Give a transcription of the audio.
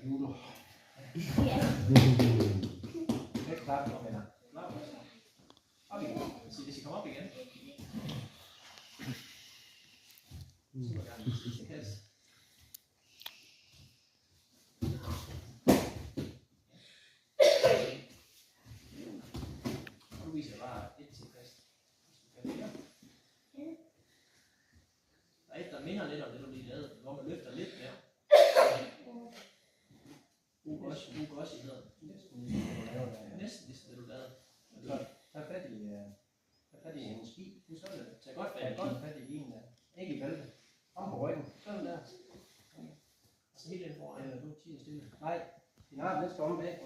judo. Ja. Lidt klap, venner. Op igen. Hvis I kommer op igen. Så må jeg gerne sidste kasse. Og nu viser jeg bare et til kast. Der er et, der minder lidt om det, du lige lavede, hvor man løfter lidt der. Ugoshi hedder det. Næsten ligesom det, du lavede. Så tag fat i en ski. Nu så er det. Tag godt fat i Godt din. fat i en der. Ikke i bæltet. Om på ryggen. Sådan der. Og så helt ind foran. Eller du tiger stille. Nej, din arm den skal om bag.